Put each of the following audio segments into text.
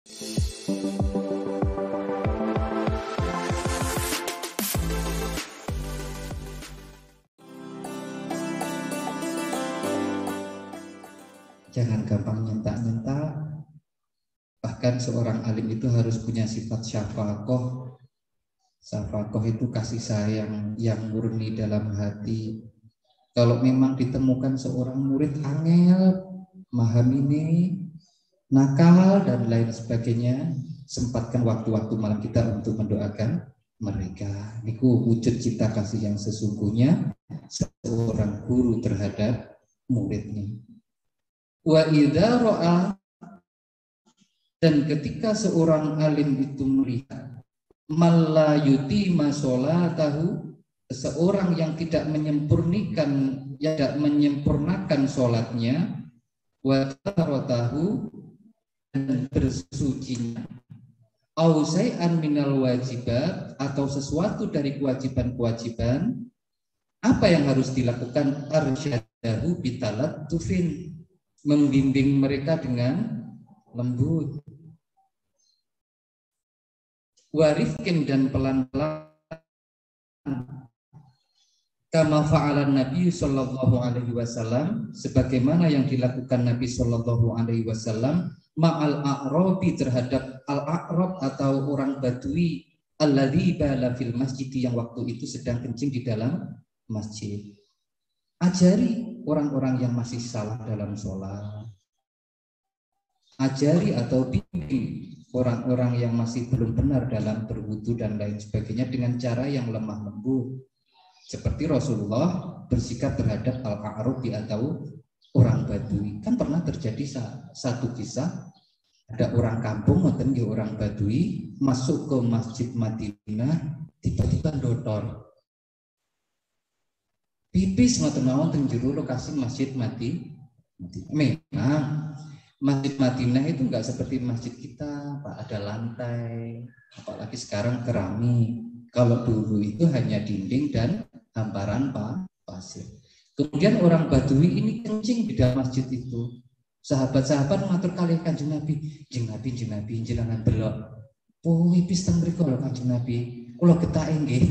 Jangan gampang nyentak-nyentak. Bahkan seorang alim itu harus punya sifat syafaqah. Syafaqah itu kasih sayang yang murni dalam hati. Kalau memang ditemukan seorang murid angel, memahami, nakal dan lain sebagainya, sempatkan waktu-waktu malam kita untuk mendoakan mereka. Niku wujud cinta kasih yang sesungguhnya seorang guru terhadap muridnya. Wa idza ra'a, dan ketika seorang alim itu melihat malla yutima sholatahu, seorang yang tidak menyempurnakan sholatnya, wa taharatahu, dan bersucinya, au syai'an minal wajibat, atau sesuatu dari kewajiban-kewajiban, apa yang harus dilakukan? Arsyadahu bitalattufin, membimbing mereka dengan lembut, warifkin, dan pelan-pelan, kama fa'alan Nabi sallallahu alaihi wasallam, sebagaimana yang dilakukan Nabi sallallahu alaihi wasallam ma'al a'rabi, terhadap al-a'rab atau orang Badui, alladzi bala fil masjid, yang waktu itu sedang kencing di dalam masjid. Ajari orang-orang yang masih salah dalam sholat, ajari atau bimbing orang-orang yang masih belum benar dalam berwudu dan lain sebagainya dengan cara yang lemah lembut, seperti Rasulullah bersikap terhadap al-a'rabi atau orang Badui. Kan pernah terjadi satu kisah, ada orang kampung atau orang Badui masuk ke Masjid Madinah, tiba-tiba ndotor pipis ngoten mawon teng jero lokasi Masjid Madinah. Memang Masjid Madinah itu enggak seperti masjid kita, Pak, ada lantai, apalagi sekarang keramik. Kalau dulu itu hanya dinding dan hamparan pasir. Kemudian orang Badui ini kencing di dalam masjid itu. Sahabat-sahabat matur kalih Kanjeng Nabi, "Jeng Nabi, jenengan delok. Oh, pipis teng mriku lho Kanjeng Nabi. Kula getake nggih."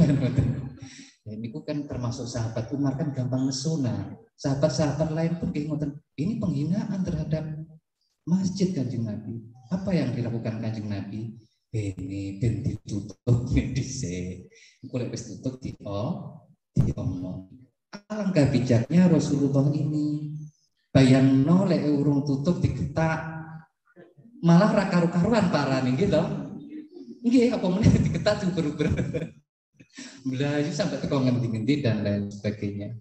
Ya, ini kan termasuk sahabat Umar, kan gampang mesona. Sahabat-sahabat lain pun ngoten. Ini penghinaan terhadap masjid Kanjeng Nabi. Apa yang dilakukan Kanjeng Nabi? Ini ben ditutup dhisik. Kulek wis tutup diomong. Alangkah bijaknya Rasulullah ini. Bayangno lek urung tutup digetak. Malah ra karu-karuan parane nggih lho. Nggih, apa meneh digetak uber-uber. Belayu sampai ke ngendi-ngendi dan lain sebagainya.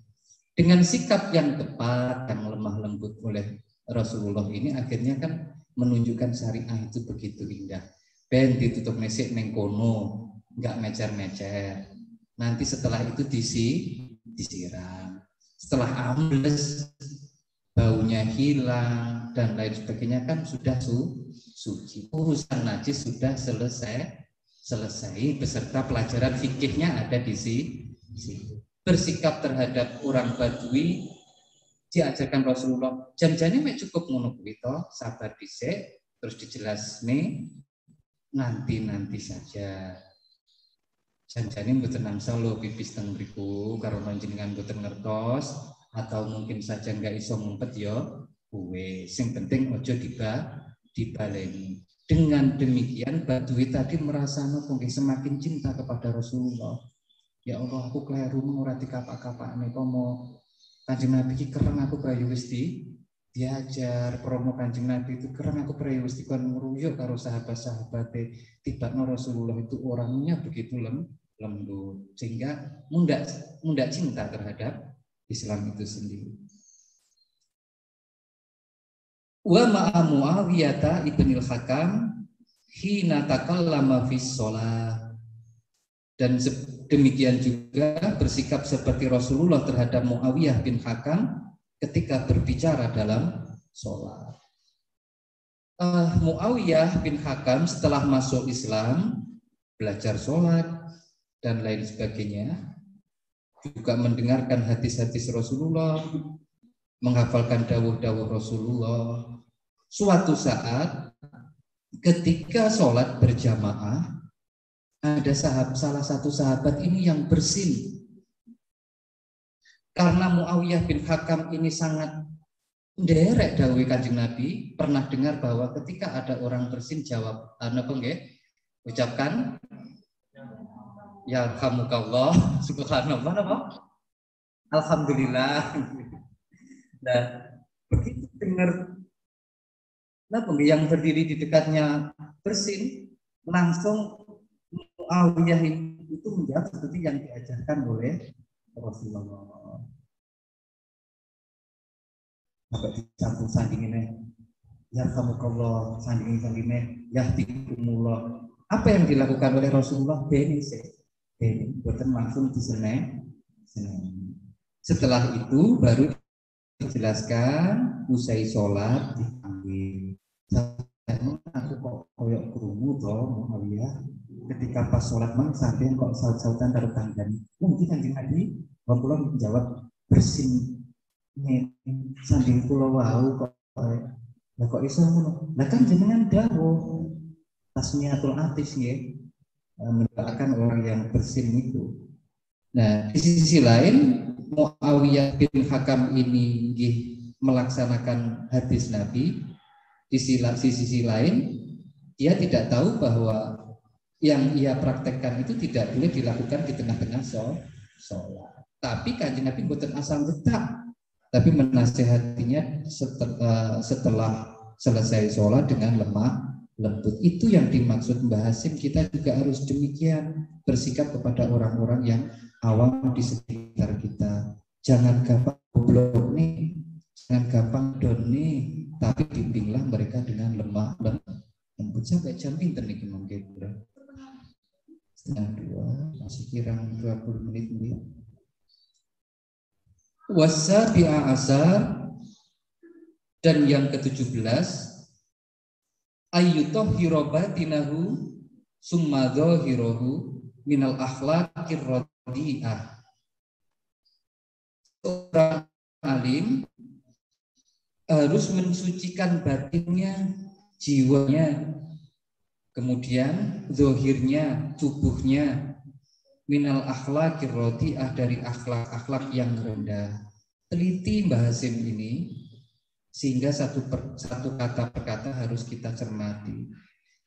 Dengan sikap yang tepat, yang lemah lembut oleh Rasulullah ini, akhirnya kan menunjukkan syariah itu begitu indah. Ben ditutup mesik neng kono, nggak mecer-mecer. Nanti setelah itu disiram. Setelah ambles, baunya hilang dan lain sebagainya, kan sudah suci. Urusan najis sudah selesai beserta pelajaran fikihnya ada di situ. Bersikap terhadap orang Badui diajarkan Rasulullah, janjane mek cukup ngono kuwi to, sabar dhisik, terus dijelasne nanti saja. Janjane mboten nangsa lho pipis teng mriku karo panjenengan mboten ngertos, atau mungkin saja enggak iso ngumpet ya kuwe. Sing penting aja dibaleni. Dengan demikian Badui tadi merasa semakin cinta kepada Rasulullah. Ya Allah, aku keliru mengurati kapak-kapakne komo Kanjeng Nabi ki kereng aku prayu wis diajar promo Kanjeng Nabi itu kereng aku prayu wis dikon ngruyuk karo sahabat-sahabate. Tibakno Rasulullah itu orangnya begitu lembut sehingga mundak cinta terhadap Islam itu sendiri. Wa ma'a Muawiyah ibnil Hakam hina takallama fis shalah, dan demikian juga bersikap seperti Rasulullah terhadap Muawiyah bin Hakam ketika berbicara dalam sholat. Muawiyah bin Hakam setelah masuk Islam, belajar sholat dan lain sebagainya, juga mendengarkan hadis-hadis Rasulullah, menghafalkan dawuh-dawuh Rasulullah. Suatu saat ketika sholat berjamaah, ada salah satu sahabat ini yang bersin. Karena Muawiyah bin Hakam ini sangat nderek dawuh Kanjeng Nabi, pernah dengar bahwa ketika ada orang bersin jawab napa nggih? Ucapkan ya alhamdulillah, subhanallah napa? Alhamdulillah. Nah, begitu dengar napa yang berdiri di dekatnya bersin, langsung Muawiyah itu menjawab seperti yang diajarkan oleh Rasulullah. Sampai dicampur sandinginnya, ya kamu kalau sandingin ya tikumullah. Apa yang dilakukan oleh Rasulullah? Beni bukan langsung diseneng. Setelah itu baru dijelaskan usai sholat dipanggil. Aku kok koyok kerungu toh Muawiyah ketika pas sholat mang sampai kok saut-sautan taruh tangan. Mungkin Kanjeng Nabi Rasulullah menjawab bersin sanding pulau wau kok lah kok iso ngono. Lah kan jenengan dawuh tasmiyatul atis nggih mendoakan orang yang bersin itu. Nah, di sisi lain Muawiyah bin Hakam ini nggih melaksanakan hadis Nabi. Di sisi lain dia tidak tahu bahwa yang ia praktekkan itu tidak boleh dilakukan di tengah-tengah sholat. Tapi Kanjeng Nabi mboten asal tetap, tapi menasehatinya setelah selesai sholat dengan lemah lembut. Itu yang dimaksud Mbah Hasim. Kita juga harus demikian bersikap kepada orang-orang yang awam di sekitar kita. Jangan gampang goblok nih, jangan gampang don nih, tapi bimbinglah mereka dengan lemah lembut. Sampai jam pinter nih mungkin setengah 2, masih kirang 20 menit. Wasabi'a asar, dan yang ke-17 ayyutahhira batinahu summa dhahirahu minal akhlaqir radhi'ah. Seorang alim harus mensucikan batinnya, jiwanya, kemudian zahirnya, tubuhnya, minal akhlaqir radhi'ah, dari akhlak-akhlak yang rendah. Teliti Mbah Hasim ini sehingga satu kata per kata harus kita cermati.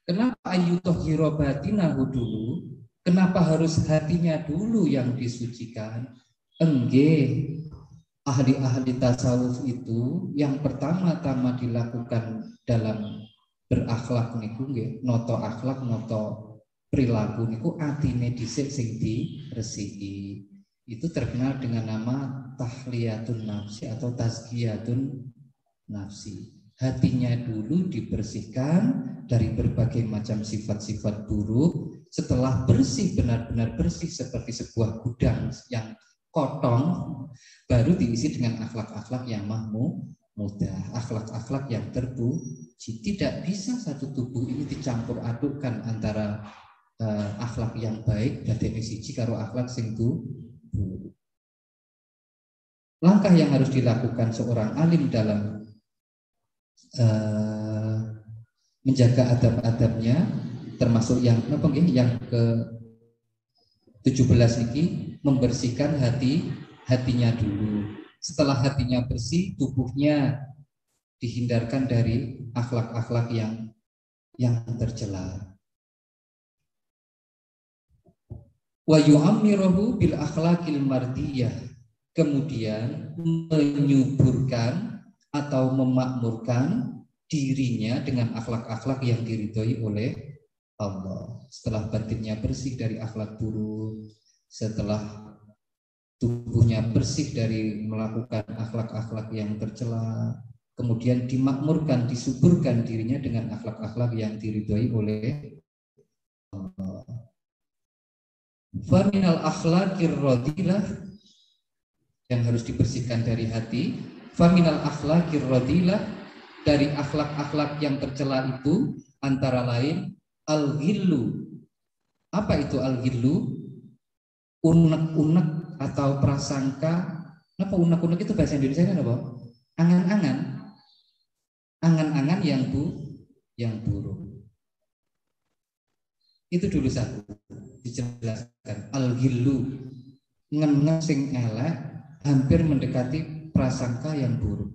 Kenapa ayyutahhira batinahu dulu? Kenapa harus hatinya dulu yang disucikan? Enggih, ahli-ahli tasawuf itu yang pertama-tama dilakukan dalam berakhlak niku nggih, noto akhlak, noto perilaku niku atine dhisik sing diresiki. Itu terkenal dengan nama tahliyatun nafsi atau tazkiyatun nafsi. Hatinya dulu dibersihkan dari berbagai macam sifat-sifat buruk. Setelah bersih, benar-benar bersih seperti sebuah gudang yang kotong, baru diisi dengan akhlak-akhlak yang mudah, akhlak-akhlak yang terpuji. Tidak bisa satu tubuh ini dicampur adukkan antara akhlak yang baik dadene siji karo akhlak sing buruk. Langkah yang harus dilakukan seorang alim dalam menjaga adab-adabnya, termasuk yang yang ke-17 ini, membersihkan hatinya dulu. Setelah hatinya bersih, tubuhnya dihindarkan dari akhlak-akhlak yang tercela. Wa yu'ammirahu bil akhlaqil mardiyah, kemudian menyuburkan atau memakmurkan dirinya dengan akhlak-akhlak yang diridhoi oleh Allah. Setelah batinnya bersih dari akhlak buruk, setelah tubuhnya bersih dari melakukan akhlak-akhlak yang tercela, kemudian dimakmurkan, disuburkan dirinya dengan akhlak-akhlak yang diridhoi oleh Allah. Faminal akhlaqir radilah, yang harus dibersihkan dari hati. Faminal akhlaqir radilah, dari akhlak-akhlak yang tercela itu antara lain al-ghillu. Apa itu al-ghillu? Unek-unek atau prasangka. Apa unek-unek itu bahasa Indonesia apa? Angan-angan. Angan-angan yang buruk. Itu dulu satu dijelaskan. Al-ghillu, ngengen sing elek, hampir mendekati prasangka yang buruk.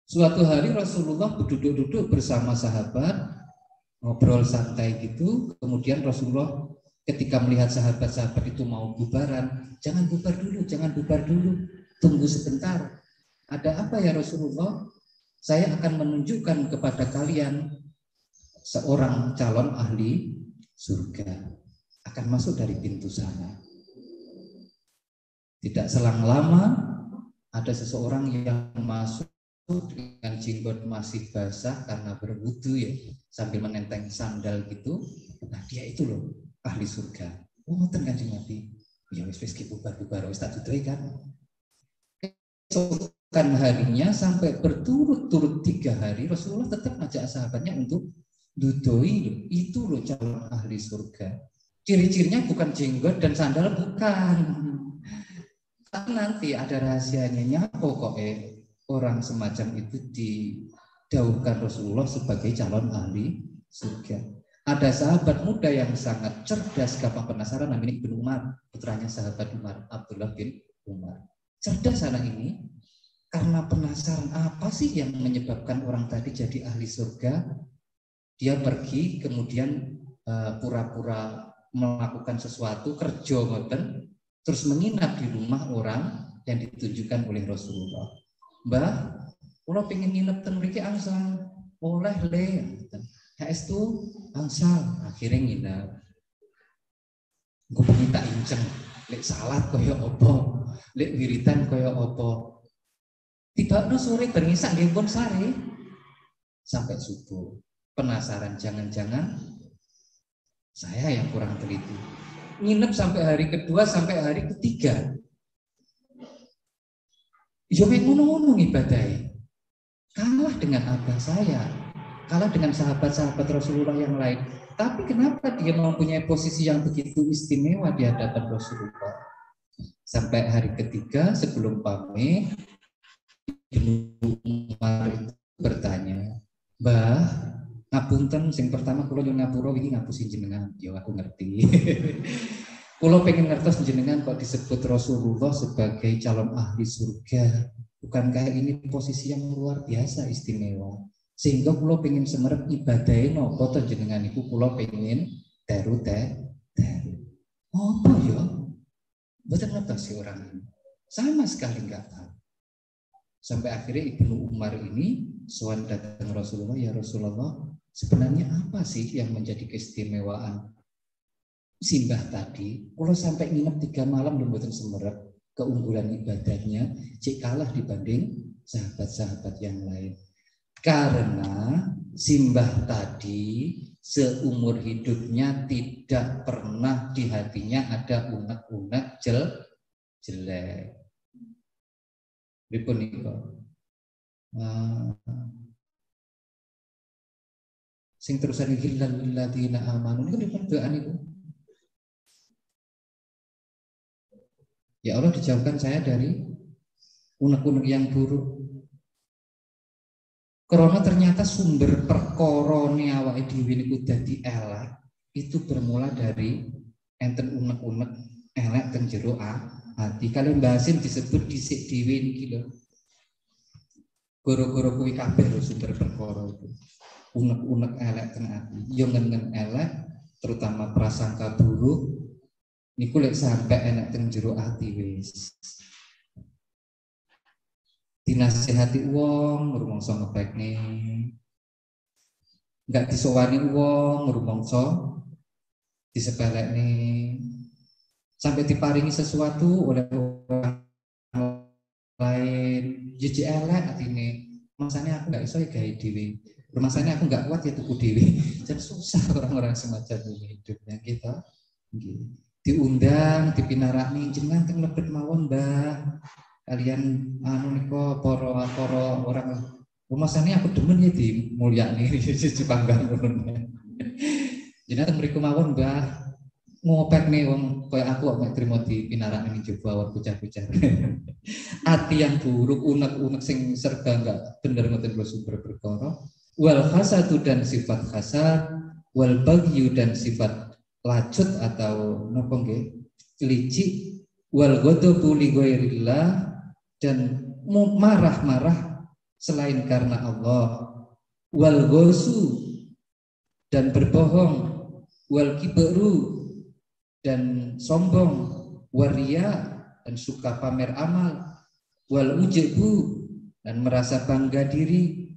Suatu hari Rasulullah duduk-duduk bersama sahabat, ngobrol santai gitu. Kemudian Rasulullah ketika melihat sahabat-sahabat itu mau bubaran, jangan bubar dulu, tunggu sebentar. Ada apa ya Rasulullah? Saya akan menunjukkan kepada kalian seorang calon ahli surga, akan masuk dari pintu sana. Tidak selang lama ada seseorang yang masuk dengan jenggot masih basah karena berwudu ya, sambil menenteng sandal gitu. Nah dia itu loh ahli surga. Oh ngoten Kanjeng Nabi. Ya wis bubar wis tak tutupi kan. Keesokan harinya sampai berturut-turut 3 hari Rasulullah tetap ajak sahabatnya untuk dudoi itu loh calon ahli surga. Ciri-cirinya bukan jenggot dan sandal, bukan. Tapi nanti ada rahasianya pokoknya orang semacam itu didauhkan Rasulullah sebagai calon ahli surga. Ada sahabat muda yang sangat cerdas, gampang penasaran, namanya Ibnu Umar, putranya sahabat Umar, Abdullah bin Umar. Cerdas anak ini karena penasaran apa sih yang menyebabkan orang tadi jadi ahli surga. Dia pergi kemudian pura-pura melakukan sesuatu kerja ngoten, terus menginap di rumah orang yang ditunjukkan oleh Rasulullah. Mbah, kula pengen nginep ten mriki angsal. Oleh le. Saestu angsal, akhirnya nginep. Engko pengen tak inceng, lek salat kaya apa, lek wiridan kaya apa. Tibakno sore berisak nggih pun sare sampai subuh. Penasaran, jangan-jangan saya yang kurang teliti. Nginep sampai hari kedua, sampai hari ketiga. Yo mek ngono-ngono ibadahnya. Kalah dengan abah saya, kalah dengan sahabat-sahabat Rasulullah yang lain. Tapi kenapa dia mempunyai posisi yang begitu istimewa di hadapan Rasulullah? Sampai hari ketiga sebelum pamit, Ibnu Umar itu bertanya, "Mbah, ngapunten sing pertama kula nyuwun ngapura wingi ngapusi jenengan." Ya aku ngerti. Kula pengen ngertos jenengan kok disebut Rasulullah sebagai calon ahli surga. Bukankah ini posisi yang luar biasa istimewa? Sehingga kula pengen semerep ibadahe napa to jenengan iku kula pengen daru. Apa ya? Mboten ngertos orang ini. Sama sekali enggak tahu. Sampai akhirnya Ibnu Umar ini sowan datang Rasulullah, ya Rasulullah, sebenarnya apa sih yang menjadi keistimewaan simbah tadi? Kalau sampai nginep 3 malam dan mboten semerep, keunggulan ibadahnya cek kalah dibanding sahabat-sahabat yang lain. Karena simbah tadi seumur hidupnya tidak pernah di hatinya ada unek-unek jelek. Pripun niku? Sing terusan illal lilladzina amanu niku pripun doa niku? Ya Allah, dijauhkan saya dari unek-unek yang buruk. Karena ternyata sumber perkorone awake dhewe niku dadi elek itu bermula dari enten unek-unek elek teng jero hati. Kalau Mbah Hasim disebut dhisik dhewe niki lho. Goro-goro kuwi kabeh lho sumber perkara itu. Unek-unek elek teng ati. Yo ngen-ngen elek, terutama prasangka buruk niku lek sampe enek teng jero ati wis. Dinasihati wong rumangsa ngepekne. Enggak disowani wong rumangsa disepelekne. Sampai diparingi sesuatu oleh orang lain, jiji elek atine. Masane aku enggak iso gawe dhewe. Masane aku enggak kuat ya tuku dhewe. Jadi susah orang-orang semacam ini hidupnya kita. Diundang, dipinarakni jenengan teng lebet mawon, Mbah. Kalian anu nika para orang masane aku demen ya di mulyakne siji panggang ngono. Jenengan mriku mawon, Mbah. Ngopekne wong kaya aku kok trimo dipinarakne ning jaba awak bocah-bocah. Ati yang buruk, unek-unek sing serba enggak bener ngoten lho sumber perkara. Wal hasadu dan sifat hasad wal baghyu dan sifat lacut atau napa nggih licik, wal ghadabu li ghairillah dan marah-marah selain karena Allah, wal ghosu dan berbohong, wal kibru dan sombong, waria dan suka pamer amal, wal ujebu dan merasa bangga diri,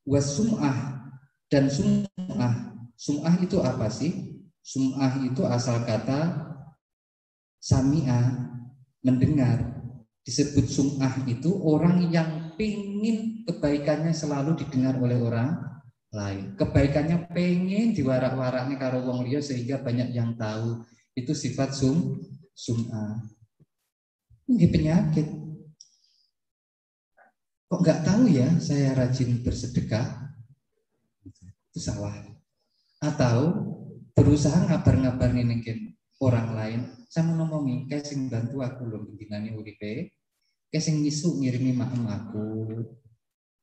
wasum'ah dan sum'ah. Sum'ah itu apa sih? Sum'ah itu asal kata sami'ah, mendengar. Disebut sum'ah itu orang yang pengen kebaikannya selalu didengar oleh orang lain. Kebaikannya pengen diwarak-waraknya karo wong liya sehingga banyak yang tahu. Itu sifat sum'ah. Ini penyakit. Kok nggak tahu ya saya rajin bersedekah? Itu salah. Atau berusaha ngabar-ngabar ngene orang lain, saya mau ngomongi kayak sing bantu aku lho bimbingannya uripe, kayak sing ngisuk ngirimi maem aku,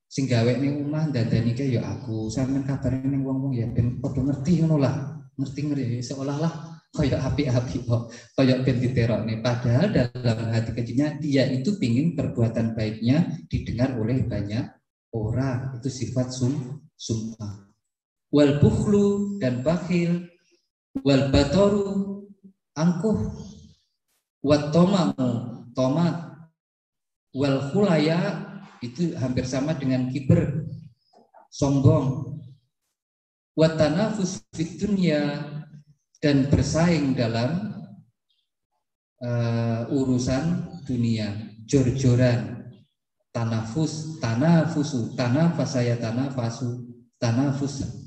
sing gawekne omah dandani kae ya aku, sampean kabare ning wong-wong ya ben padha ngerti ngono lah, ngerti seolah-olah kayak api-api kok, kayak ben diterokne, padahal dalam hati kecilnya dia itu pingin perbuatan baiknya didengar oleh banyak orang. Itu sifat sum'ah. Wal bukhlu dan bakhil, wal batoru angkuh, wat tomamu tomat, wal khulaya itu hampir sama dengan kiber, sombong, wat tanafus fid dunya dan bersaing dalam urusan dunia, jor-joran, tanafusu, tanafasaya tanafasu, tanafus,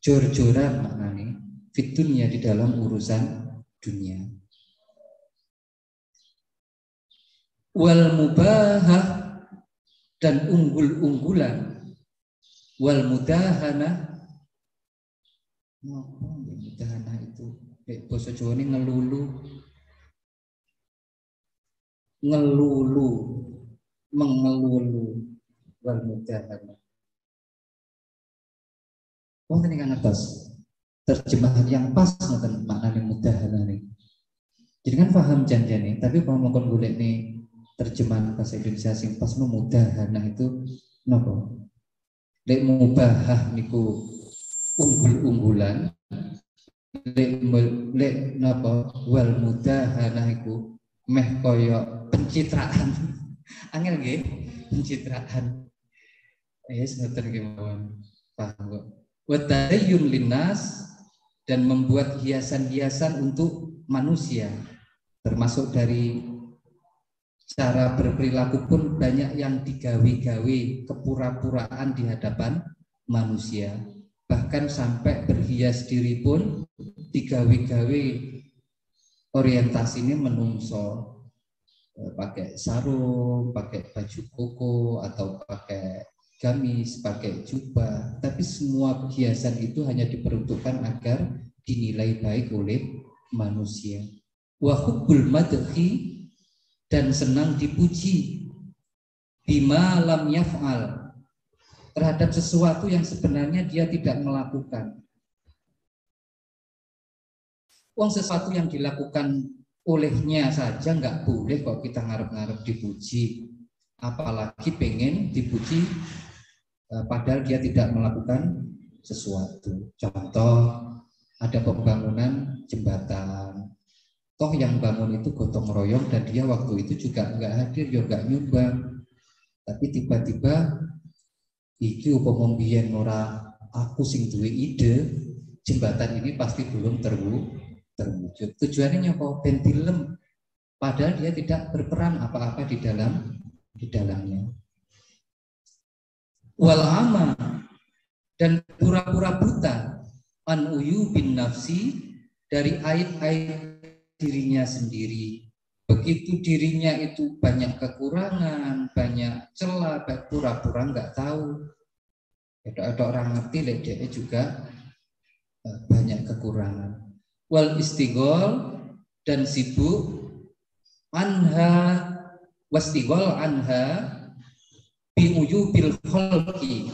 jor-joran maknanya fit dunya di dalam urusan dunia. Wal mubahah dan unggul-unggulan, wal mudahana. Apa mudahana itu? Basa Jawa ini ngelulu, mengelulu, wal mudahana. Wong ini kan atas terjemahan yang pas ngoten maknane mudahana nih. Jadi kan paham janjane, tapi kalau mau golek nih terjemahan bahasa Indonesia sing pas no mudahana itu nopo? Lek mubahah niku unggul-unggulan, lek napa wal mudahana iku meh koyo pencitraan. Angel nggih, pencitraan. Yes, ngoten nggih mawon. Paham kok. Wa tadayyun linnas dan membuat hiasan-hiasan untuk manusia. Termasuk dari cara berperilaku pun banyak yang digawe-gawe, kepura-puraan di hadapan manusia. Bahkan sampai berhias diri pun digawe-gawe, orientasinya menungso, pakai sarung, pakai baju koko atau pakai gamis, pakai jubah. Tapi semua hiasan itu hanya diperuntukkan agar dinilai baik oleh manusia. Wa hubbul madhi dan senang dipuji, bima lam yaf'al, terhadap sesuatu yang sebenarnya dia tidak melakukan. Uang sesuatu yang dilakukan olehnya saja nggak boleh kok kita ngarep-ngarep dipuji, apalagi pengen dipuji padahal dia tidak melakukan sesuatu. Contoh, ada pembangunan jembatan, toh yang bangun itu gotong royong dan dia waktu itu juga nggak hadir, juga nggak nyumbang, tapi tiba-tiba iki upama mbiyen ora aku sing duwe ide, jembatan ini pasti belum terwujud. Tujuannya apa? Ben dilem, padahal dia tidak berperan apa-apa di dalamnya. Wal ama dan pura-pura buta, an uyu bin nafsi, dari aib-aib dirinya sendiri. Begitu dirinya itu banyak kekurangan, banyak celah, pura-pura nggak tahu. Ada orang ngerti, dia juga banyak kekurangan. Wal istighol dan sibuk, anha wastigol anha biuyu bil kholqi,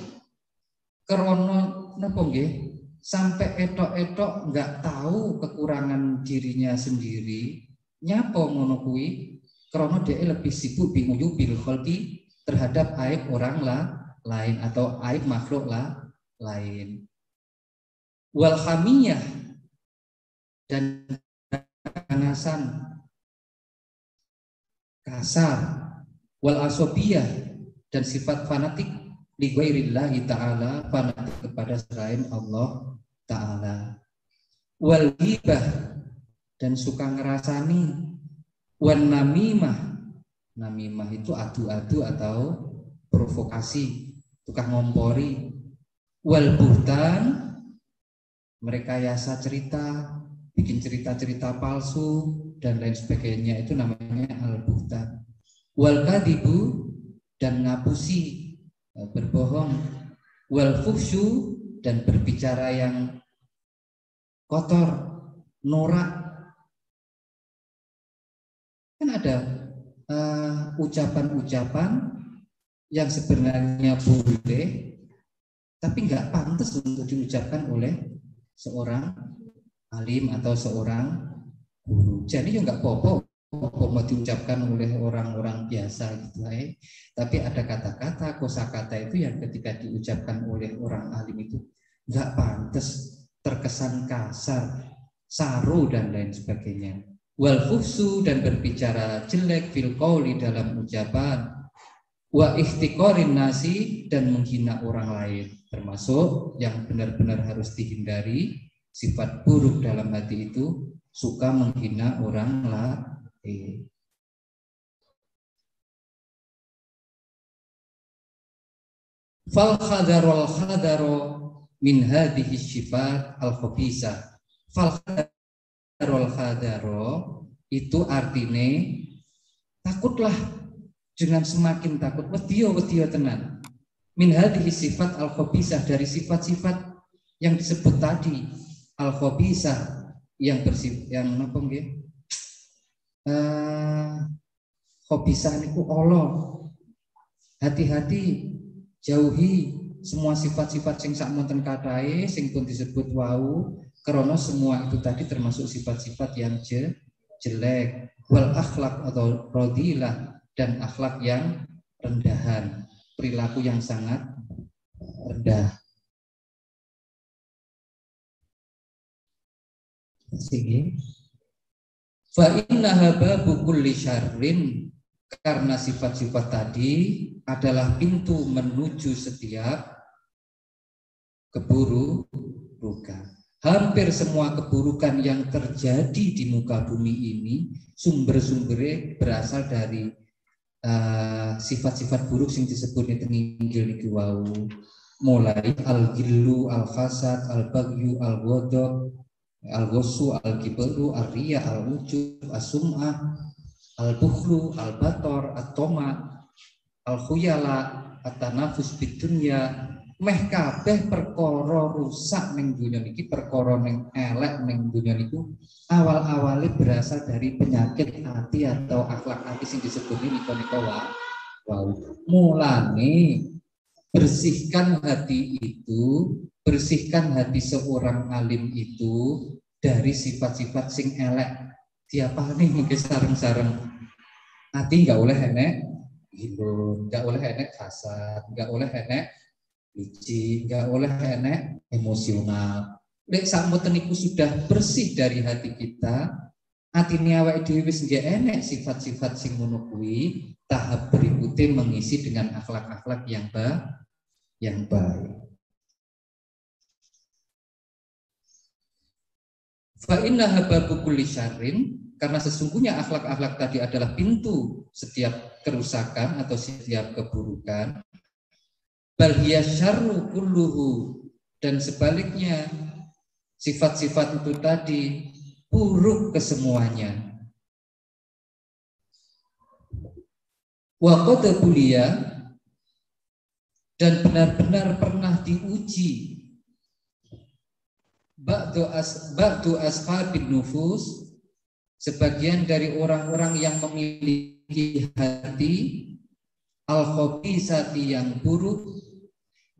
krono napa nggih sampai etok-etok nggak tahu kekurangan dirinya sendiri, nyapa ngono kuwi karena dia lebih sibuk bingung bil khalqi terhadap aib orang lain atau aib makhluk lain. Wal hamiyah dan keganasan kasar, wal asobiyah dan sifat fanatik li ghairillahi ta'ala, fanatik kepada selain Allah ta'ala. Wal ghibah dan suka ngerasani, wan namimah, namimah itu adu-adu atau provokasi, tukang ngompori. Wal buhtan, merekayasa cerita, bikin cerita-cerita palsu dan lain sebagainya, itu namanya al-buhtan. Wal kadibu dan ngapusi, berbohong. Wal fuhsyu dan berbicara yang kotor, norak. Kan ada ucapan-ucapan yang sebenarnya boleh tapi nggak pantas untuk diucapkan oleh seorang alim atau seorang guru. Jadi juga nggak apa-apa mau diucapkan oleh orang-orang biasa gitu, tapi ada kata-kata, kosakata itu yang ketika diucapkan oleh orang alim itu nggak pantas, terkesan kasar, saru dan lain sebagainya. Wal fuhsu dan berbicara jelek fil qauli dalam ucapan, wa ihtiqarin nasi dan menghina orang lain, termasuk yang benar-benar harus dihindari sifat buruk dalam hati itu suka menghina orang lain. Fal khadarul khadaro min hadhihi sifat al khabisa. Fal khadarul khadaro itu artinya takutlah dengan semakin takut, wediyo tenan. Min hadhihi sifat al khabisa, dari sifat-sifat yang disebut tadi al khabisa, yang bersifat yang napa nggih? Khabisa niku Allah. Hati-hati, jauhi semua sifat-sifat sing sakmonten katahe sing pun disebut wau, karena semua itu tadi termasuk sifat-sifat yang jelek. Wal akhlak atau radilah, dan akhlak yang rendahan, perilaku yang sangat rendah. Fa innaha babu kulli syarrin, karena sifat-sifat tadi adalah pintu menuju setiap keburukan. Hampir semua keburukan yang terjadi di muka bumi ini sumber-sumbernya berasal dari sifat-sifat buruk yang disebut inggil niki wau, mulai al-gillu, al-hasad, al-baghyu, al-ghadab, al-ghassu, al-kibru, ar-riya, al-ujub, as-sum'ah, al-bukhlu, al-bator, at-toma, al-khuyala, at-tanafus bidunya. Meh kabeh perkara rusak ning dunya niki, perkara ning elek ning dunya niku awal-awale berasal dari penyakit hati atau akhlak hati sing disebut nika wau. Mulane bersihkan hati itu, bersihkan hati seorang alim itu dari sifat-sifat sing elek. Diapane mungkin sareng-sareng. Hati enggak boleh enek gitu, enggak boleh enek hasad, enggak boleh enek licik, enggak boleh enek emosional. Lek sakmoten niku sudah bersih dari hati kita, atine awake dhewe wis nggih enek sifat-sifat sing ngono kuwi, tahap berikutnya mengisi dengan akhlak-akhlak yang baik. Fa innaha babu kulli syarrin, karena sesungguhnya akhlak-akhlak tadi adalah pintu setiap kerusakan atau setiap keburukan. Bal hiya syarru kulluhu, dan sebaliknya sifat-sifat itu tadi buruk kesemuanya. Wa qad buliya, dan benar-benar pernah diuji ba'du ashabin nufus, sebagian dari orang-orang yang memiliki hati al-khabisati yang buruk,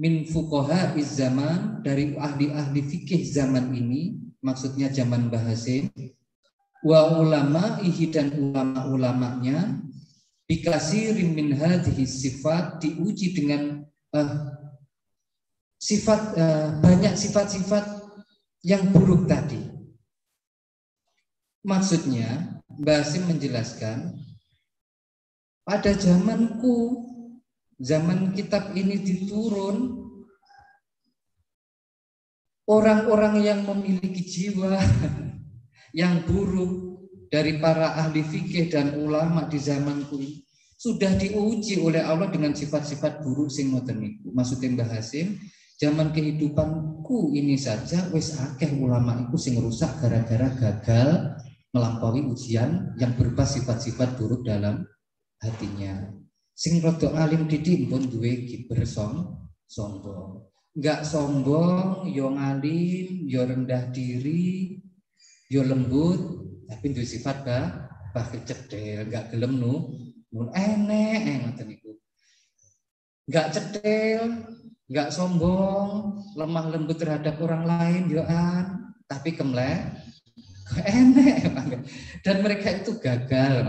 min fuqaha zaman, dari ahli-ahli fikih zaman ini, maksudnya zaman Mbah Hasim, wa ulama'ihi, dan ulama-ulamanya, bikasirin min hadhihi sifat, diuji dengan banyak sifat-sifat yang buruk tadi. Maksudnya Mbah Hasim menjelaskan, pada zamanku, zaman kitab ini diturun, orang-orang yang memiliki jiwa yang buruk dari para ahli fikih dan ulama di zamanku ini sudah diuji oleh Allah dengan sifat-sifat buruk sing ngoten niku. Maksudnya Mbah Hasim, zaman kehidupanku ini saja wis akeh ulama iku sing rusak gara-gara gagal melampaui ujian yang berupa sifat-sifat buruk dalam hatinya. Sing rada alim didik pun duwe kiber sombong. Enggak sombong, yo ngalim, yo rendah diri, yo lembut, tapi duwe sifat bakhil cedel, enggak gelem nun enek ngoten niku. Enggak cedel, enggak sombong, lemah lembut terhadap orang lain yo tapi enek. Dan mereka itu gagal,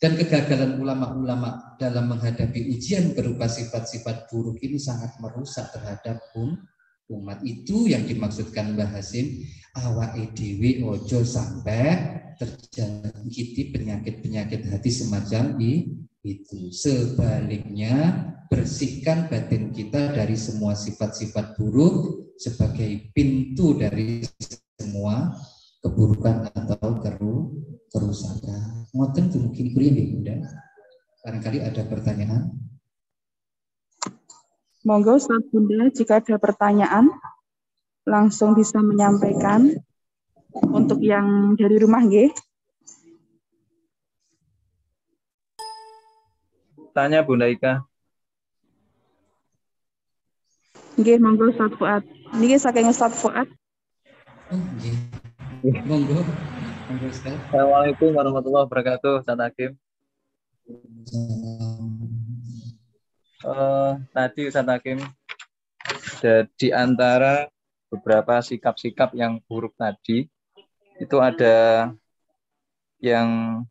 dan kegagalan ulama-ulama dalam menghadapi ujian berupa sifat-sifat buruk ini sangat merusak terhadap umat. Itu yang dimaksudkan Mbah Hasim, awake dhewe ojo sampai terjangkiti penyakit-penyakit hati semacam itu. Sebaliknya, bersihkan batin kita dari semua sifat-sifat buruk sebagai pintu dari semua keburukan atau kerusakan. Ngoten mungkin kuriye Bunda. Barangkali ada pertanyaan. Monggo Ustaz Bunda, jika ada pertanyaan langsung bisa menyampaikan. Untuk yang dari rumah nggih. Tanya Bunda Ika. Nggih, monggo Ustaz Fuad. Niki saking Ustaz Fuad. Oh, nggih. Monggo Ustaz. Assalamualaikum warahmatullahi wabarakatuh, Ustaz Hakim. Tadi Ustaz Hakim, di antara beberapa sikap-sikap yang buruk tadi, itu ada yang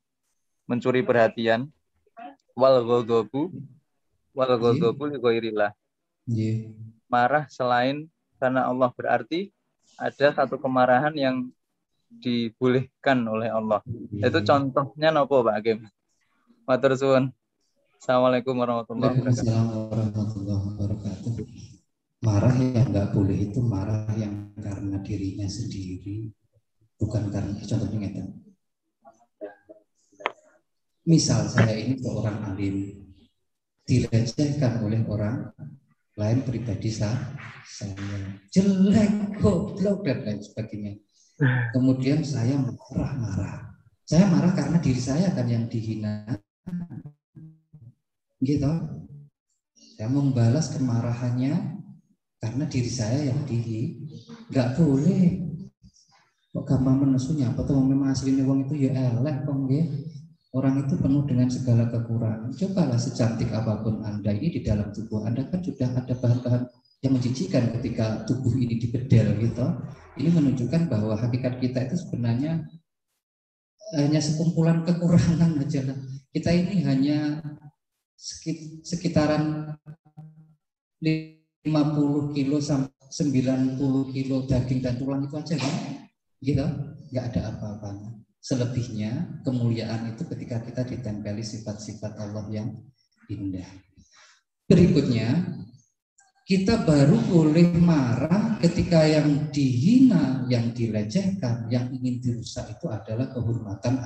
mencuri perhatian, wal ghadhabu li ghairillah. Marah selain karena Allah, berarti ada satu kemarahan yang dibolehkan oleh Allah. Itu contohnya nopo Pak Hakim? Matur suwun. Assalamualaikum warahmatullahi wabarakatuh. Marah yang nggak boleh itu marah yang karena dirinya sendiri, bukan karena contohnya ngeten. Misal saya ini seorang alim, dilecehkan oleh orang lain pribadi saya, jelek, goblok dan lain sebagainya. Kemudian saya marah. Saya marah karena diri saya kan yang dihina. Gitu. Saya membalas kemarahannya karena diri saya yang nggak boleh. Kok gampang menesunya? Apa tuh memang aslinya wong itu ya elek kok nggih. Orang itu penuh dengan segala kekurangan. Cobalah secantik apapun Anda ini di dalam tubuh Anda kan sudah ada bahan-bahan yang menjijikan ketika tubuh ini dibedel gitu. Ini menunjukkan bahwa hakikat kita itu sebenarnya hanya sekumpulan kekurangan aja lah. Kita ini hanya sekitaran 50 kilo sampai 90 kilo daging dan tulang itu aja kan, gitu, nggak ada apa-apanya. Selebihnya kemuliaan itu ketika kita ditempeli sifat-sifat Allah yang indah. Berikutnya, kita baru boleh marah ketika yang dihina, yang dilecehkan, yang ingin dirusak itu adalah kehormatan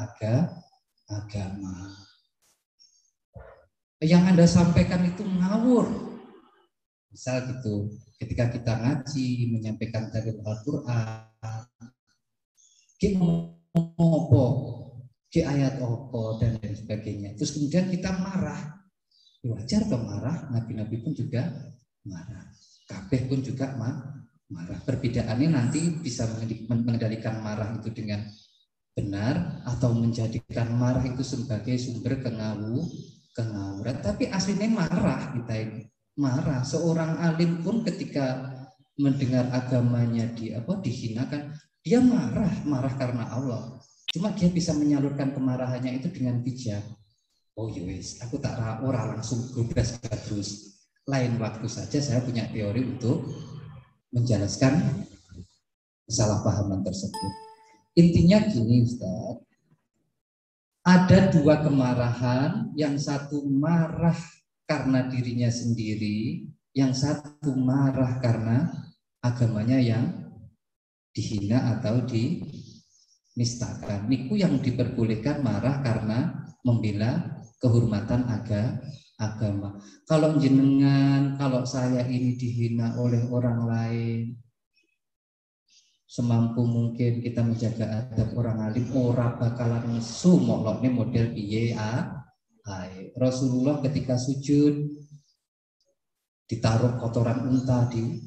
agama. Yang Anda sampaikan itu ngawur. Misal gitu, ketika kita ngaji, menyampaikan dalil Al-Quran, ke ayat opo dan lain sebagainya. Terus kemudian kita marah. Wajar dong marah, nabi-nabi pun juga marah. Kabeh pun juga marah. Perbedaannya nanti bisa mengendalikan marah itu dengan benar atau menjadikan marah itu sebagai sumber kengawuran. Tapi aslinya marah kita ini. marah. Seorang alim pun ketika mendengar agamanya dihinakan, dia marah karena Allah. Cuma dia bisa menyalurkan kemarahannya itu dengan bijak. Oh yes, aku tak ora langsung gubras terus. Lain waktu saja saya punya teori untuk menjelaskan kesalahpahaman tersebut. Intinya gini, Ustaz. Ada dua kemarahan, yang satu marah karena dirinya sendiri, yang satu marah karena agamanya yang dihina atau dinistakan. Niku yang diperbolehkan marah karena membela kehormatan agama. Kalau jenengan, kalau saya ini dihina oleh orang lain, semampu mungkin kita menjaga adab orang alim, ora bakalan nesu moklokne model piye Rasulullah ketika sujud ditaruh kotoran unta di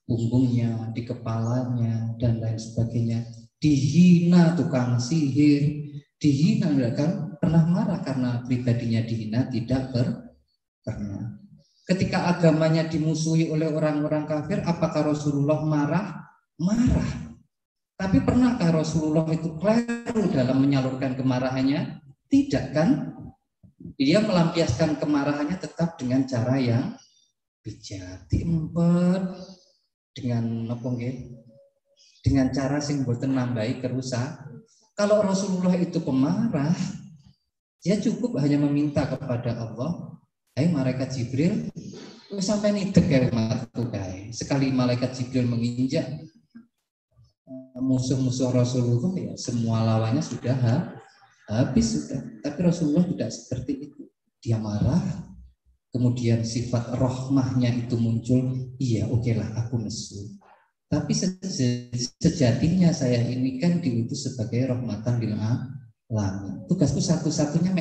punggungnya, di kepalanya, dan lain sebagainya. Dihina tukang sihir, dihina, kan pernah marah karena pribadinya dihina? Tidak pernah. Ketika agamanya dimusuhi oleh orang-orang kafir, apakah Rasulullah marah? Marah. Tapi pernahkah Rasulullah itu keliru dalam menyalurkan kemarahannya? Tidak, kan? Dia melampiaskan kemarahannya tetap dengan cara yang bijak, diempet dengan apa nggih? Dengan cara sing boten nambahi kerusakan. Kalau Rasulullah itu pemarah, dia cukup hanya meminta kepada Allah, "Hai malaikat Jibril, wis sampai nidek ya umatku kae." Sekali malaikat Jibril menginjak musuh-musuh Rasulullah, ya semua lawannya sudah habis sudah. Tapi Rasulullah tidak seperti itu. Dia marah, kemudian sifat rahmahnya itu muncul. Iya, okelah, aku nesu. Tapi sejatinya saya ini kan diutus sebagai rahmatan lil alamin. Tugasku satu-satunya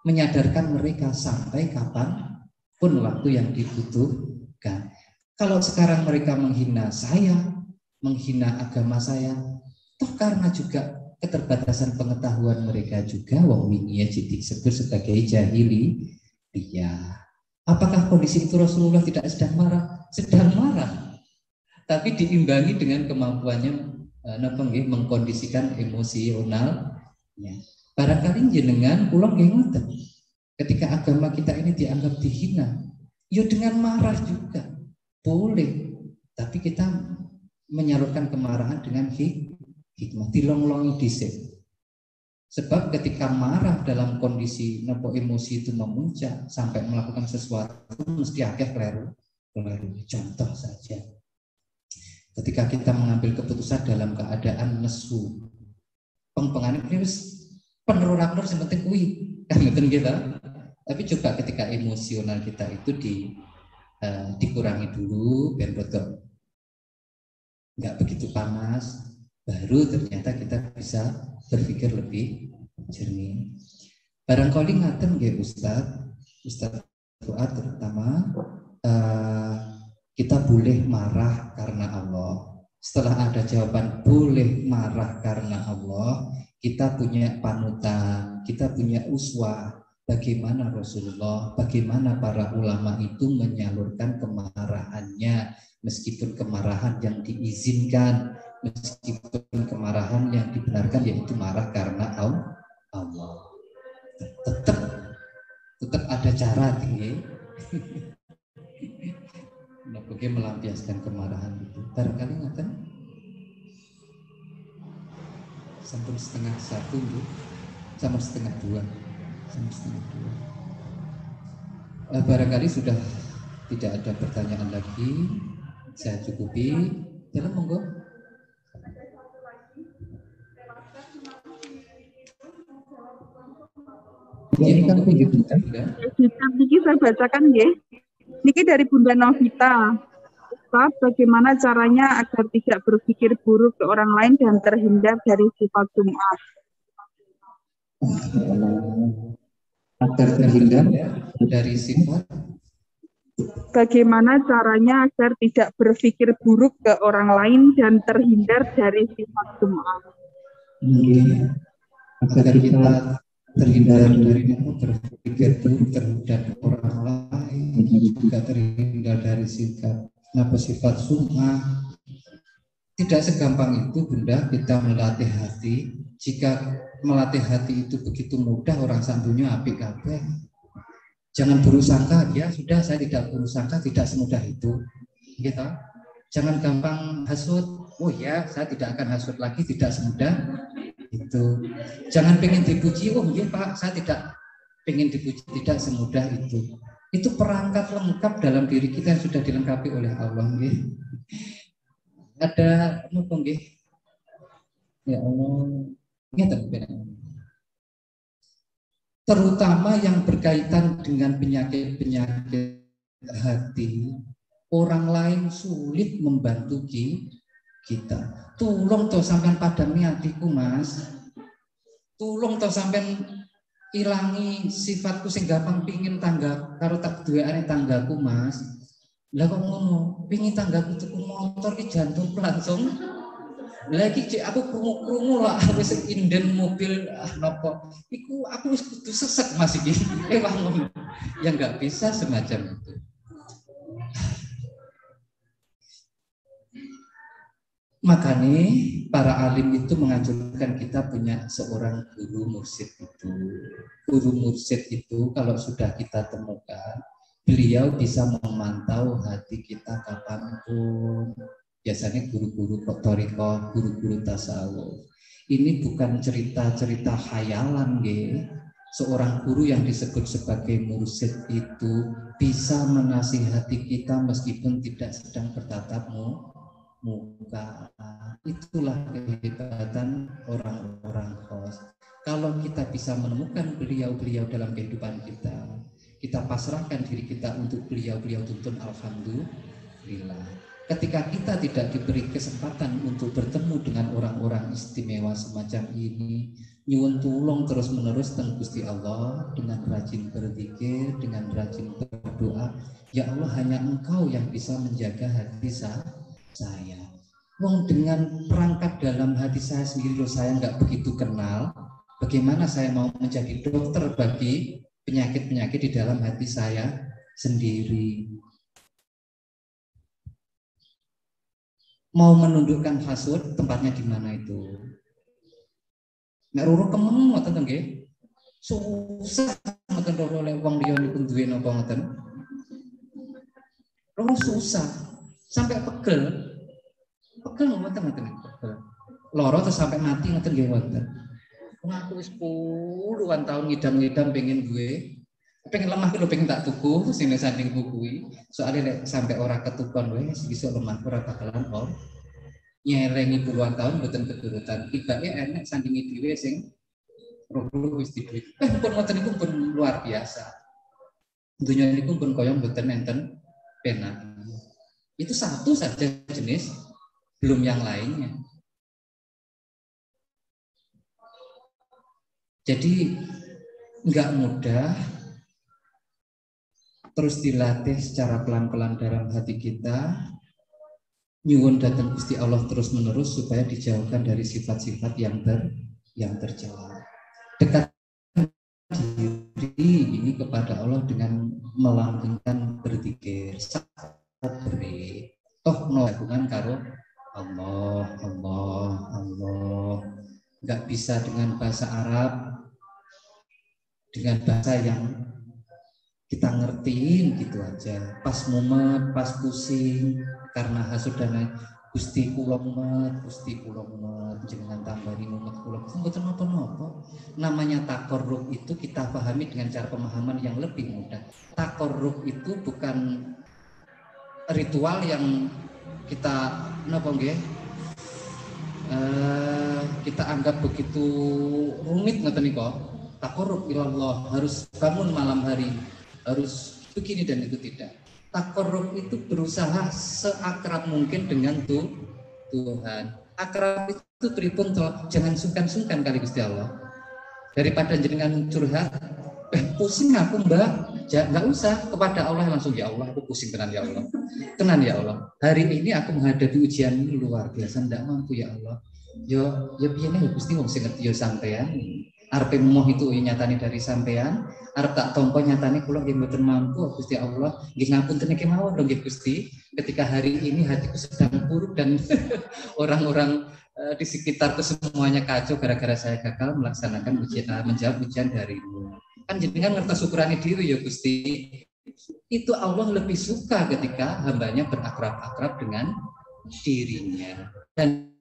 menyadarkan mereka sampai kapan pun waktu yang dibutuhkan. Kalau sekarang mereka menghina saya, menghina agama saya, toh karena juga keterbatasan pengetahuan mereka juga, wong wingi disebut sebagai jahili. Iya. Apakah kondisi itu Rasulullah tidak sedang marah? Sedang marah. Tapi diimbangi dengan kemampuannya mengkondisikan emosionalnya. Barangkali jenengan kula nggih ngoten. Ketika agama kita ini dianggap dihina, ya dengan marah juga. Boleh. Tapi kita menyalurkan kemarahan dengan hikmah, dilong-longi dhisik. Sebab ketika marah dalam kondisi emosi itu memuncak sampai melakukan sesuatu, mesti akeh keliru. Contoh saja, ketika kita mengambil keputusan dalam keadaan nesu, pengane peneror sepenting kuwi, kan ngeten kita. Tapi coba ketika emosional kita itu dikurangi dulu, biar betul nggak begitu panas, baru ternyata kita bisa berpikir lebih jernih. Barangkali ngaten nggih Ustaz Fuad terutama, kita boleh marah karena Allah. Setelah ada jawaban boleh marah karena Allah, kita punya panutan, kita punya uswah. Bagaimana Rasulullah, bagaimana para ulama itu menyalurkan kemarahannya, meskipun kemarahan yang diizinkan, meskipun kemarahan yang dibenarkan, yaitu marah karena Allah. Tetap ada cara tinggi. Bagaimana melampiaskan kemarahan itu? Barangkali ngaten sampun 1:30 Bu, sama 1:30. Barangkali sudah tidak ada pertanyaan lagi, saya cukupi. Jalan monggo. Ini kan begitu kan? Niki saya bacakan ya. Niki dari Bunda Novita. Ustaz, bagaimana caranya agar tidak berpikir buruk ke orang lain dan terhindar dari sifat Jum'ah? Agar terhindar dari sifat. Bagaimana caranya agar tidak berpikir buruk ke orang lain dan terhindar dari sifat Jum'ah? Agar kita terhindar dari berpikir buruk terhadap orang lain juga terhindar dari sikap sifat sum'ah. Tidak segampang itu Bunda kita melatih hati. Jika melatih hati itu begitu mudah, orang sambunya apik kabeh. Jangan bersangka, ya sudah saya tidak bersangka, tidak semudah itu. Gitu. Jangan gampang hasut. Oh ya, saya tidak akan hasut lagi, tidak semudah itu. Jangan pengen dipuji. Oh iya Pak, saya tidak pengen dipuji, tidak semudah itu. Itu perangkat lengkap dalam diri kita yang sudah dilengkapi oleh Allah. Ada apa nggih? Ya Allah. Terutama yang berkaitan dengan penyakit-penyakit hati, orang lain sulit membantu kita. Tolong toh sampean padami hatiku Mas. Tolong toh sampean ilangi sifatku sing gampang pingin tangga karo tak duweane tanggaku Mas. Lah kok ngono, pingin tanggaku tuku motor ki jantung langsung. Lagi cek aku krungu-krungu lah wis inden mobil nopo. Iku aku wis kudu sesek Mas iki. Wah ngono. Ya enggak bisa semacam itu. Makanya para alim itu menganjurkan kita punya seorang guru mursyid itu. Guru mursyid itu kalau sudah kita temukan, beliau bisa memantau hati kita kapanpun. Biasanya guru-guru thariqah, guru-guru tasawuf. Ini bukan cerita-cerita khayalan, nggih. Seorang guru yang disebut sebagai mursyid itu bisa menasihati kita meskipun tidak sedang bertatap muka. Itulah kehebatan orang-orang khos. Kalau kita bisa menemukan beliau-beliau dalam kehidupan kita, kita pasrahkan diri kita untuk beliau-beliau tuntun, alhamdulillah. Ketika kita tidak diberi kesempatan untuk bertemu dengan orang-orang istimewa semacam ini, nyuwun tulung terus-menerus teng Gusti Allah dengan rajin berzikir, dengan rajin berdoa. Ya Allah, hanya Engkau yang bisa menjaga hati saya. Wong dengan perangkat dalam hati saya sendiri loh saya nggak begitu kenal. Bagaimana saya mau menjadi dokter bagi penyakit-penyakit di dalam hati saya sendiri? Mau menundukkan hasud, tempatnya di mana itu? Nek roro kemen ngoten nggih. Susah ngoten roro lek wong liya niku duwe napa ngoten. Roro susah sampai pegel. Pegel ngoten pegel. Loro terus sampai mati ngoten nggih ngoten. Wong aku wis puluhan tahun ngidam-ngidam pengen duwe. Pengen lemah lho pengen tak tuku sing sanding kuwi. Soalnya lek sampai ora ketukan wis iso lemah ora bakalan nyelengi puluhan tahun mboten keturutan. Tibake enek sandingi dhewe sing roh wis dibeli. Pun ngoten niku pun luar biasa. Dunia niku pun kaya mboten enten penak. Itu satu saja jenis, belum yang lainnya. Jadi enggak mudah. Terus dilatih secara pelan-pelan dalam hati kita, nyuwun datang Gusti Allah terus-menerus supaya dijauhkan dari sifat-sifat yang tercela. Dekat diri ini kepada Allah dengan melanggengkan berzikir. Sabri, toh no hubungan karo Allah. Enggak bisa dengan bahasa Arab, dengan bahasa yang kita ngertiin gitu aja. Pas mumet, pas pusing karena hasud dan lain, Gusti kula mumet, jenengan tambani mumet kula. Mboten napa-napa. Namanya takorrub itu kita pahami dengan cara pemahaman yang lebih mudah. Takorrub itu bukan ritual yang kita napa nggih? Kita anggap begitu rumit ngoten niku. Takorrub ilallah, harus bangun malam hari, harus begini dan itu tidak. Takorrub itu berusaha seakrab mungkin dengan Tuhan. Akrab itu pripun toh, jangan sungkan-sungkan kali Gusti Allah. Daripada jenengan curhat, pusing aku Mbak, nggak usah, kepada Allah langsung, ya Allah aku pusing tenan ya Allah. Tenan ya Allah. Hari ini aku menghadapi ujian luar biasa, ndak mampu ya Allah. Yo piye nek Gusti wong sing ngerti yo sampean. arep moh itu nyatane dari sampean, arep tak tampa nyatane kula nggih mboten mampu Gusti Allah. Nggih ngapunten niki mawon nggih Gusti, ketika hari ini hatiku sedang buruk dan orang-orang di sekitarku semuanya kacau gara-gara saya gagal melaksanakan menjawab ujian darimu. Kan jenengan ngertos syukurane diri ya Gusti. Itu Allah lebih suka ketika hambanya berakrab-akrab dengan dirinya. Dan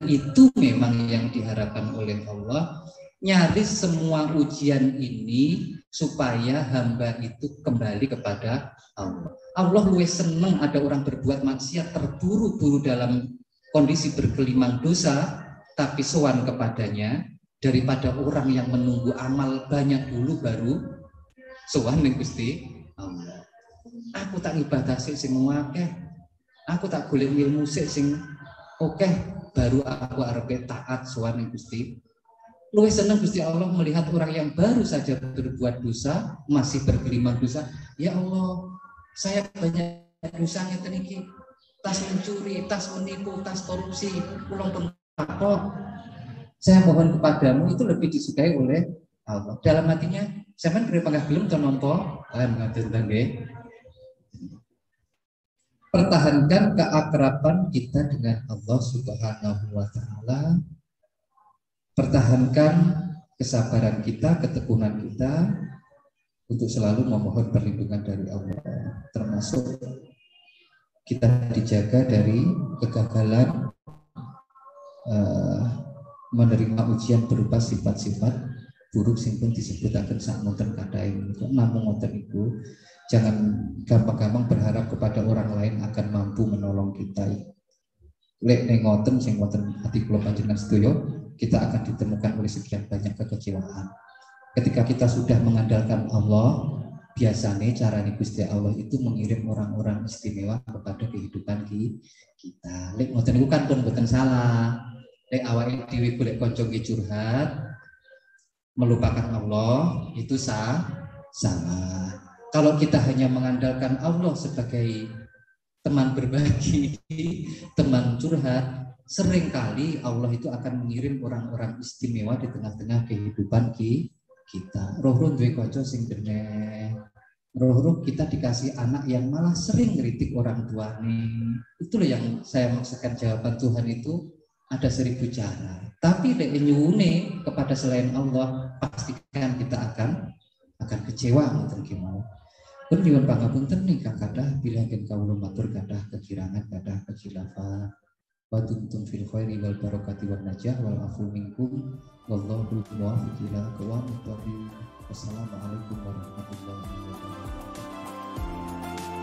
itu memang yang diharapkan oleh Allah. Nyaris semua ujian ini supaya hamba itu kembali kepada Allah. Allah lebih senang ada orang berbuat maksiat terburu-buru dalam kondisi bergelimang dosa, tapi sowan kepadanya, daripada orang yang menunggu amal banyak dulu baru sowan ning Gusti Allah. Aku tak ibadah sing akeh, aku tak golek ilmu sing oke, baru aku arep taat sowan ning Gusti. Luwih senang Gusti Allah melihat orang yang baru saja berbuat dosa, masih bergelimang dosa. Ya Allah, saya banyak dosa ngeten iki. Tas mencuri, tas menipu, tas korupsi, pulang perampok. Saya mohon kepadamu, itu lebih disukai oleh Allah. Dalam hatinya, saya kan beri panggah belum atau nompo, pertahankan keakraban kita dengan Allah Subhanahu wa Ta'ala. Pertahankan kesabaran kita, ketekunan kita untuk selalu memohon perlindungan dari Allah, termasuk kita dijaga dari kegagalan menerima ujian berupa sifat-sifat buruk sing pun disebutaken sak monten kathah niku. Namung wonten iku jangan gampang-gampang berharap kepada orang lain akan mampu menolong kita. Lek ning ngoten sing wonten ati kula panjenengan sedaya, kita akan ditemukan oleh sekian banyak kekecewaan. Ketika kita sudah mengandalkan Allah, biasanya caranya Gusti Allah itu mengirim orang-orang istimewa kepada kehidupan kita. Lek ngoten niku kan pun mboten salah. Lek awake dhewe golek kanca curhat melupakan Allah itu salah. Kalau kita hanya mengandalkan Allah sebagai teman berbagi, teman curhat, seringkali Allah itu akan mengirim orang-orang istimewa di tengah-tengah kehidupan kita. Roh-roh duwe kanca sing deneh. Roh-roh kita dikasih anak yang malah sering ngeritik orang tuanya. Itulah yang saya maksudkan, jawaban Tuhan itu ada 1000 cara. Tapi lek nyuwune kepada selain Allah, pastikan kita akan kecewa ngoten ki mau. Pun nyuwun pangapunten nih kathah bila ken kawula matur kathah kekirangan, kathah kecilafan. Wa tuntum fil khairi wal barakati wan najah wal afu minkum wallahu muwaffiq ila aqwamit thoriq. Wassalamualaikum warahmatullahi wabarakatuh.